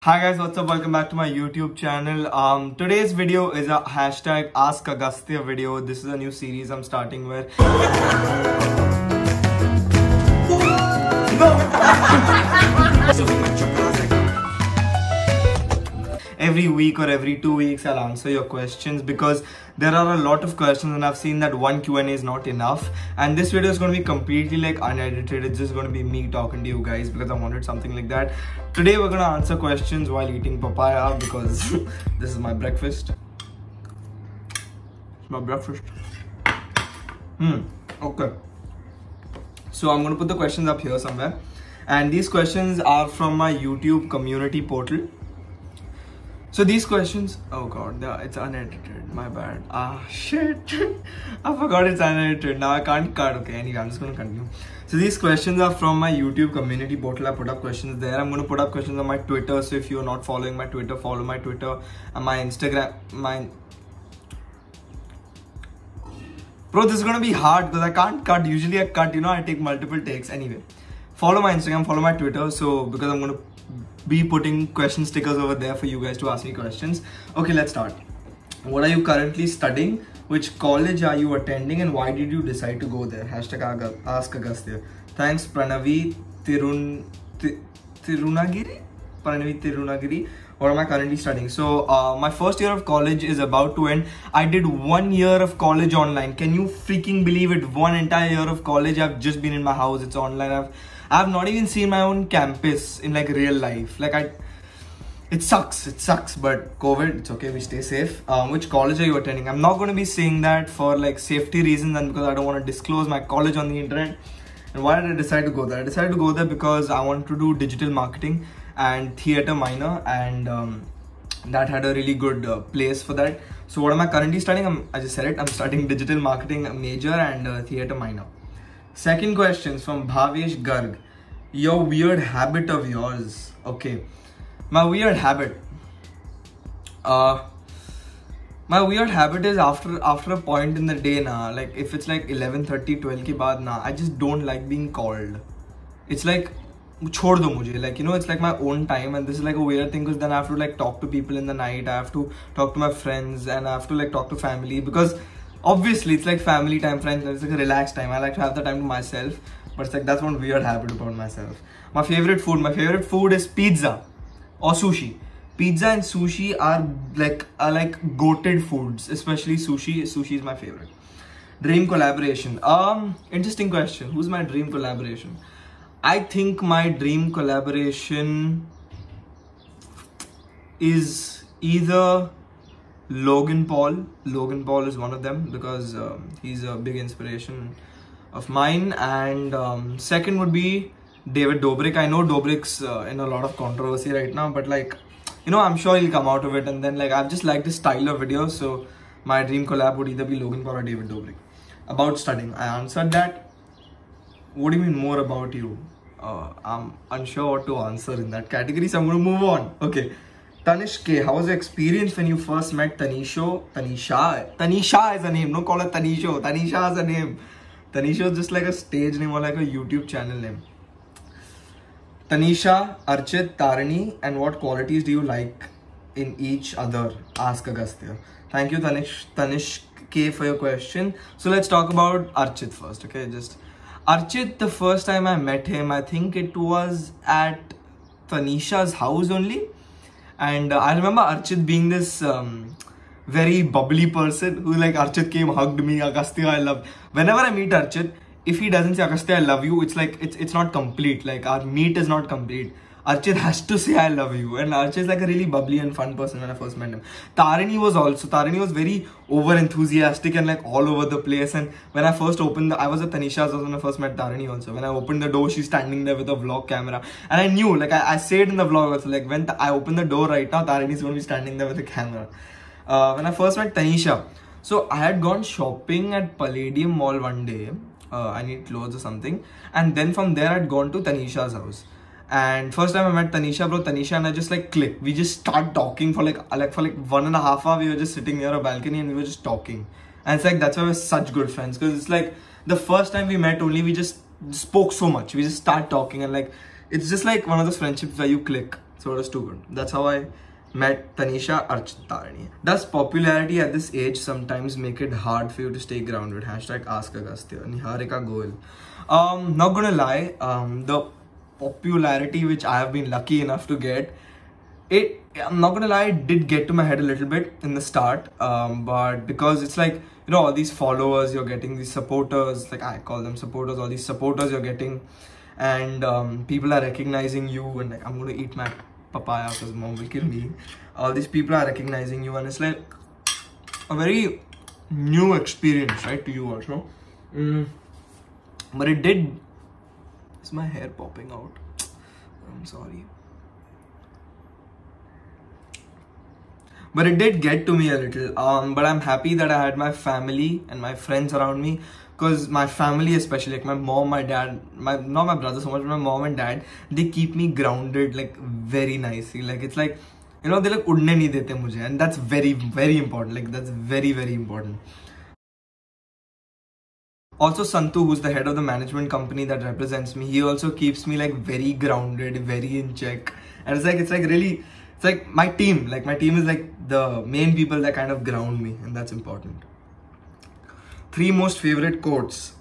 Hi guys, what's up? Welcome back to my YouTube channel. Today's video is a hashtag Ask Agastya video. This is a new series I'm starting where every week or every 2 weeks I'll answer your questions because there are a lot of questions and I've seen that one Q&A is not enough, and this video is going to be completely like unedited. It's just going to be me talking to you guys because I wanted something like that. Today we're going to answer questions while eating papaya because this is my breakfast. It's my breakfast. Okay. So I'm going to put the questions up here somewhere, and these questions are from my YouTube community portal. So these questions, oh god, it's unedited, my bad. Shit, I forgot it's unedited. Now I can't cut. Okay, anyway, I'm just going to continue. So these questions are from my YouTube community portal. I put up questions there. I'm going to put up questions on my Twitter. So if you're not following my Twitter, follow my Twitter and my Instagram. Bro, this is going to be hard because I can't cut. Usually I cut, I take multiple takes. Anyway, follow my Instagram, follow my Twitter. So because I'm going to be putting question stickers over there for you guys to ask me questions. Okay, let's start. What are you currently studying? Which college are you attending? And why did you decide to go there? Hashtag Ask Agastya. Thanks, Pranavi Tirunagiri. Pranavi Tirunagiri. What am I currently studying? So my first year of college is about to end. I did 1 year of college online. Can you freaking believe it? One entire year of college. I've just been in my house. It's online. I've not even seen my own campus in like real life. It sucks, but COVID, it's okay, we stay safe. Which college are you attending? I'm not going to be saying that for like safety reasons and because I don't want to disclose my college on the internet. And why did I decide to go there? I decided to go there because I want to do digital marketing and theatre minor, and that had a really good place for that. So what am I currently studying? I just said it, I'm studying digital marketing major and theatre minor. Second question is from Bhavesh Garg. Your weird habit of yours. Okay. My weird habit. My weird habit is after a point in the day na, like if it's like 11:30, 12 ke baad na, I just don't like being called. It's like chhod do mujhe. Like, it's like my own time, and this is like a weird thing because then I have to like talk to people in the night. I have to talk to my friends and I have to like talk to family because obviously it's like family time, friends, it's like a relaxed time. I like to have the time to myself, but it's like that's one weird habit about myself. My favorite food is pizza or sushi. Pizza and sushi are like goated foods, especially sushi. Sushi is my favorite. Dream collaboration. Interesting question. Who's my dream collaboration? I think my dream collaboration is either Logan Paul. Logan Paul is one of them because he's a big inspiration of mine, and second would be David Dobrik. I know Dobrik's in a lot of controversy right now, but like, I'm sure he'll come out of it, and then like I've just liked his style of videos, so my dream collab would either be Logan Paul or David Dobrik. About studying, I answered that. What do you mean more about you? I'm unsure what to answer in that category, so I'm going to move on. Okay. Tanish K, how was your experience when you first met Tanisho? Tanisha is a name, no call it Tanisho. Tanisha is a name. Tanisho is just like a stage name or like a YouTube channel name. Tanisha, Archit, Tarini, and what qualities do you like in each other? Ask Agastya. Thank you, Tanish K, for your question. So let's talk about Archit first, okay? Archit, the first time I met him, I think it was at Tanisha's house only. And I remember Archit being this very bubbly person who, like, Archit came, hugged me, Agastya, I love. Whenever I meet Archit, if he doesn't say Agastya, I love you, it's like, it's not complete. Like, our meet is not complete. Archit has to say I love you. And Archit is like a really bubbly and fun person when I first met him. Tarini was very over enthusiastic and like all over the place. And when I first opened I was at Tanisha's house when I first met Tarini also. When I opened the door, she's standing there with a vlog camera. And I knew, like I said in the vlog also, like when I open the door right now, Tarini's going to be standing there with a camera. When I first met Tanisha, so I had gone shopping at Palladium Mall one day. I need clothes or something. And then from there, I'd gone to Tanisha's house. And first time I met Tanisha, bro, Tanisha and I just like clicked. We just start talking for like 1.5 hours. We were just sitting near a balcony and we were just talking. And it's like, that's why we're such good friends. Because it's like the first time we met only, we just spoke so much. We just start talking and like, it's just like one of those friendships where you click. So it was too good. That's how I met Tanisha, Archit, Tarini. Does popularity at this age sometimes make it hard for you to stay grounded? Hashtag Ask Agastya. Niharika Goel. Not gonna lie, the popularity which I have been lucky enough to get, I'm not gonna lie, it did get to my head a little bit in the start, but because it's like, you know, all these followers you're getting, these supporters, like I call them supporters, all these supporters you're getting, and people are recognizing you, and like, I'm gonna eat my papaya because mom will kill me. All these people are recognizing you, and it's like a very new experience, right, to you also. But it did. Is my hair popping out? I'm sorry. But it did get to me a little. But I'm happy that I had my family and my friends around me. Because my family, especially, like my mom, my dad, not my brother so much, but my mom and dad, they keep me grounded like very nicely. Like it's like, you know, they like udne nahi dete mujhe, and that's very, very important. Like that's very, very important. Also, Santu, who's the head of the management company that represents me, he also keeps me like very grounded, very in check. And it's like really, it's like my team. Like my team is like the main people that kind of ground me, and that's important. 3 most favorite quotes.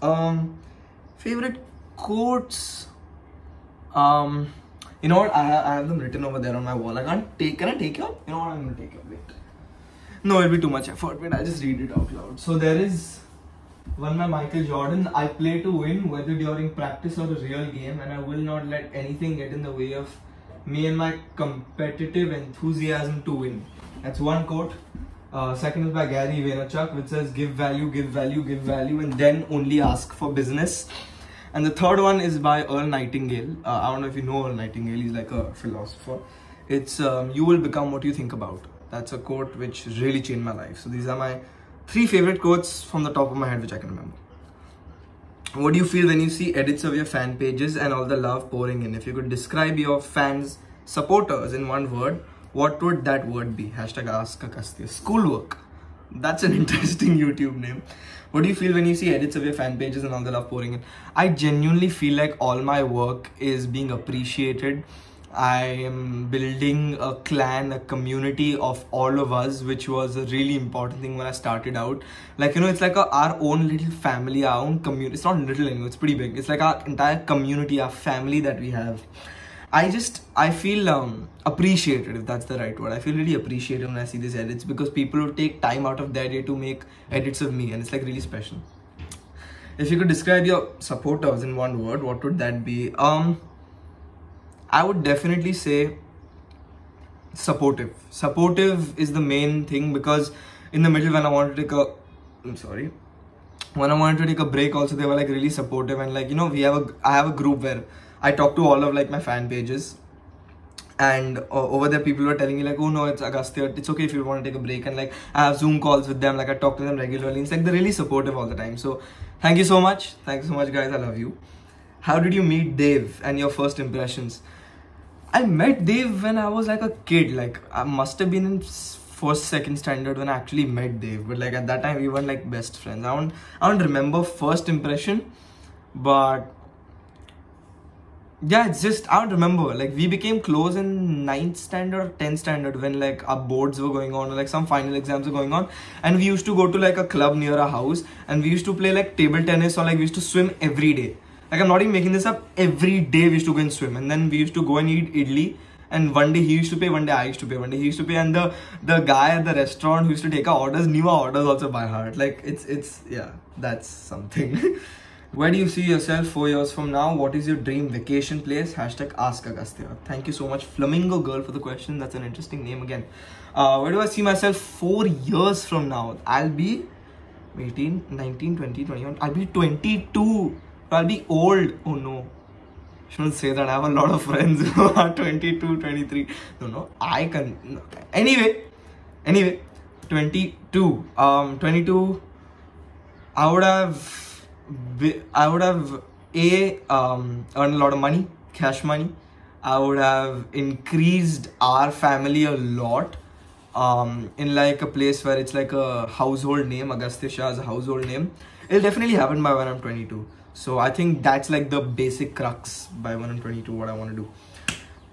Favorite quotes. You know what? I have them written over there on my wall. I can't take. Can I take it? You know what? I'm gonna take it. Wait. No, it'll be too much effort. Wait, I'll just read it out loud. So there is one by Michael Jordan. I play to win, whether during practice or a real game, and I will not let anything get in the way of me and my competitive enthusiasm to win. That's one quote. Second is by Gary Vaynerchuk, which says give value, give value, give value, and then only ask for business. And the third one is by Earl Nightingale. I don't know if you know Earl Nightingale. He's like a philosopher. It's you will become what you think about. That's a quote which really changed my life. So these are my 3 favorite quotes from the top of my head which I can remember. What do you feel when you see edits of your fan pages and all the love pouring in? If you could describe your fans, supporters in one word, what would that word be? Hashtag Ask Agastya. Schoolwork. That's an interesting YouTube name. What do you feel when you see edits of your fan pages and all the love pouring in? I genuinely feel like all my work is being appreciated. I am building a clan, a community of all of us, which was a really important thing when I started out. Like, you know, it's like our own little family, our own community. It's not little anymore, it's pretty big. It's like our entire community, our family that we have. I feel appreciated, if that's the right word. I feel really appreciated when I see these edits because people would take time out of their day to make edits of me, and it's like really special. If you could describe your supporters in one word, what would that be? I would definitely say supportive. Supportive is the main thing because in the middle when I wanted to take when I wanted to take a break also, they were like really supportive, and like, you know, I have a group where I talk to all of like my fan pages, and over there people were telling me like, oh no, it's Agastya, it's okay if you want to take a break, and like I have Zoom calls with them, like I talk to them regularly. It's like they're really supportive all the time. So thank you so much. Thank you so much, guys. I love you. How did you meet Dave and your first impressions? I met Dave when I was like a kid. Like I must have been in first, second standard when I actually met Dave. But like at that time we weren't like best friends. I don't remember first impression, but yeah, it's just, I don't remember. Like we became close in 9th standard or 10th standard when like our boards were going on or like some final exams were going on, and we used to go to like a club near our house and we used to play like table tennis, or like we used to swim every day. Like I'm not even making this up. Every day we used to go and swim, and then we used to go and eat idli. And one day he used to pay, one day I used to pay, one day he used to pay, and the guy at the restaurant who used to take our orders knew our orders also by heart. Like it's yeah, that's something. Where do you see yourself 4 years from now? What is your dream vacation place? Hashtag Ask Agastya. Thank you so much, Flamingo Girl, for the question. That's an interesting name again. Where do I see myself 4 years from now? I'll be 18, 19, 20, 21. I'll be 22. I'll be old. Oh no, shouldn't say that. I have a lot of friends who are 22, 23. No, I can. No. Anyway, 22. 22. I would have earned a lot of money, cash money. I would have increased our family a lot. In like a place where it's like a household name. Agastya Shah is a household name. It'll definitely happen by when I'm 22. So I think that's like the basic crux by when I'm 22, what I want to do.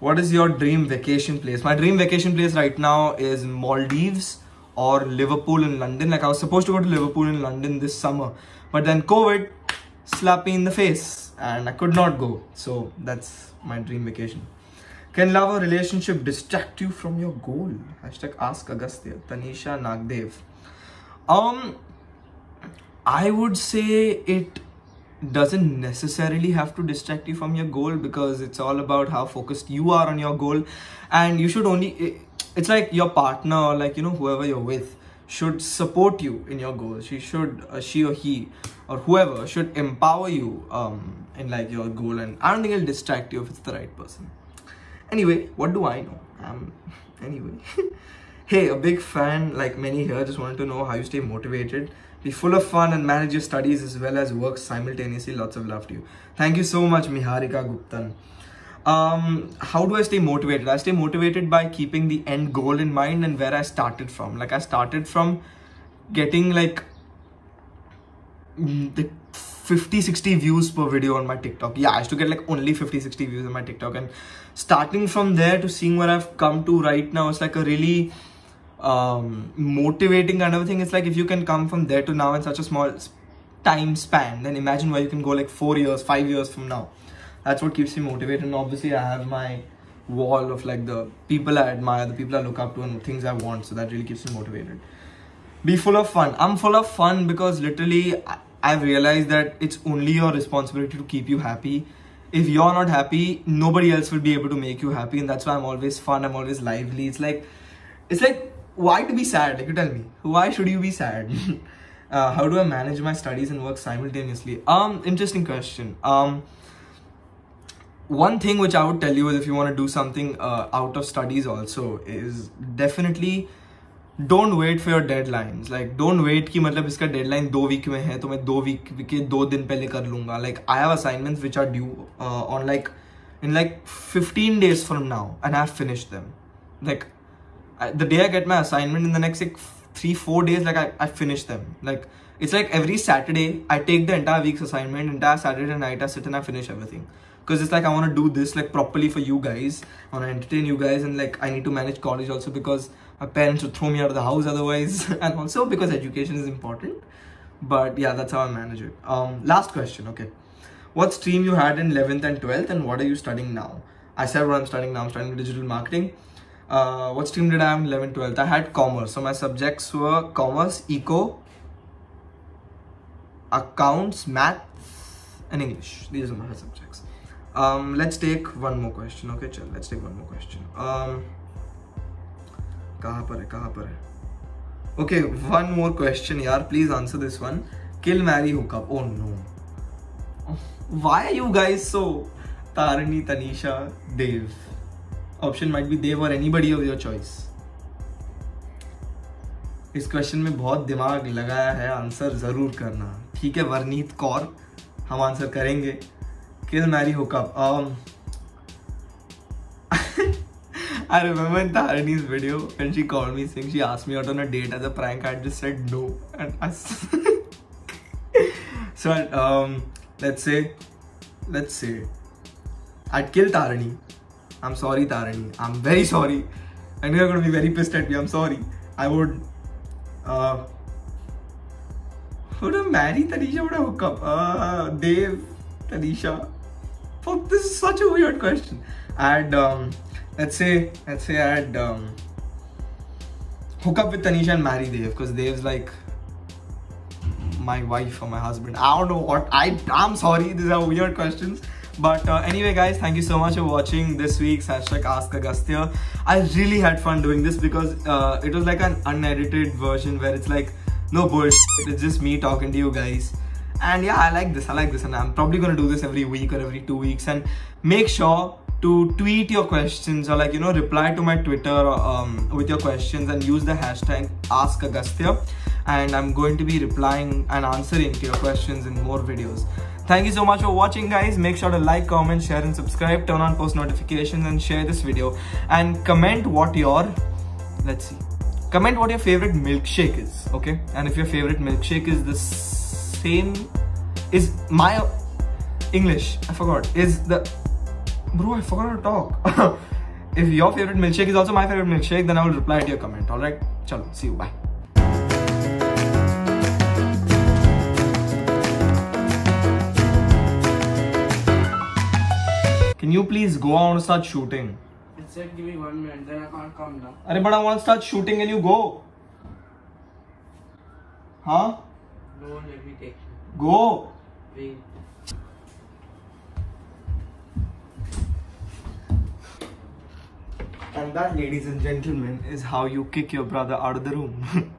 what is your dream vacation place? My dream vacation place right now is Maldives or Liverpool in London. Like I was supposed to go to Liverpool in London this summer, but then COVID slapped me in the face and I could not go. So that's my dream vacation. Can love or relationship distract you from your goal? Hashtag Ask Agastya. Tanisha Nagdev. I would say it doesn't necessarily have to distract you from your goal, because it's all about how focused you are on your goal. And you should only, it's like your partner or like, you know, whoever you're with should support you in your goals. She should, she or he or whoever should empower you in like your goal. And I don't think it'll distract you if it's the right person. Anyway, what do I know? Anyway. Hey, a big fan like many here. Just wanted to know how you stay motivated, be full of fun and manage your studies as well as work simultaneously. Lots of love to you. Thank you so much, Miharika Guptan. How do I stay motivated? I stay motivated by keeping the end goal in mind and where I started from. Like I started from getting like the 50-60 views per video on my TikTok. Yeah, I used to get like only 50-60 views on my TikTok, and starting from there to seeing where I've come to right now, it's like a really motivating kind of a thing. It's like if you can come from there to now in such a small time span, then imagine where you can go like 4 years, 5 years from now. That's what keeps me motivated. And obviously I have my wall of like the people I admire, the people I look up to and things I want. So that really keeps me motivated. Be full of fun. I'm full of fun because literally I've realized that it's only your responsibility to keep you happy. If you're not happy, nobody else will be able to make you happy. And that's why I'm always fun. I'm always lively. It's like, why to be sad? Like, you tell me, why should you be sad? How do I manage my studies and work simultaneously? Interesting question. One thing which I would tell you is if you want to do something out of studies also is definitely don't wait for your deadlines. Like don't wait कि मतलब इसका deadline 2 week में है तो मैं 2 week के 2 दिन पहले कर लूँगा. Like I have assignments which are due on like in like 15 days from now and I have finished them. Like the day I get my assignment, in the next like 3-4 days, like I finish them. Like it's like every Saturday I take the entire week's assignment, entire Saturday night I sit and I finish everything. Because it's like I want to do this like properly for you guys. I want to entertain you guys, and like I need to manage college also because my parents would throw me out of the house otherwise. And also because education is important. But yeah, that's how I manage it. Last question, okay. What stream you had in 11th and 12th and what are you studying now? I said what I'm studying now. I'm studying digital marketing. What stream did I have in 11th, 12th? I had commerce. So my subjects were commerce, eco, accounts, maths and English. These are my subjects. Let's take one more question. Okay, chal, let's take one more question. Kahan par hai? Okay, one more question, yaar. Please answer this one. Kill, marry, hook up. Oh no. Why are you guys so Tarini, Tanisha, Dev? Option might be Dev or anybody of your choice. इस question में बहुत दिमाग लगाया है. Answer जरूर करना. ठीक है वर्नीत कौर, हम आंसर करेंगे. Kill, marry, hook up. I remember in Tarini's video when she called me saying she asked me out on a date as a prank. I just said no, and so let's say I'd kill Tarini. I'm sorry, Tarini. I'm very sorry. I know you're gonna be very pissed at me. I'm sorry. I would. Would I marry Tanisha? Would I hook up? Dev, Tanisha. Fuck, this is such a weird question. I'd let's say I'd hook up with Tanisha and marry Dev, because Dev's like my wife or my husband. I don't know what. I'm sorry, these are weird questions. But anyway guys, thank you so much for watching this week's hashtag Ask Agastya. I really had fun doing this because it was like an unedited version where it's like no bullshit, it's just me talking to you guys. And yeah, I like this, and I'm probably gonna do this every week or every 2 weeks. And make sure to tweet your questions or like, you know, reply to my Twitter with your questions and use the hashtag Ask Agastya. And I'm going to be replying and answering to your questions in more videos. Thank you so much for watching guys. Make sure to like, comment, share and subscribe. Turn on post notifications and share this video. And comment what your, comment what your favorite milkshake is, okay? And if your favorite milkshake is the same, is my English, I forgot, is the Bro, I forgot to talk. If your favorite milkshake is also my favorite milkshake, then I will reply to your comment. Alright? Chalo, see you. Bye. Can you please go? I want to start shooting. It said give me 1 minute, then I can't come now. Arey, but I want to start shooting and you go. Huh? No one let me take you. Go. Wait. And that, ladies and gentlemen, is how you kick your brother out of the room.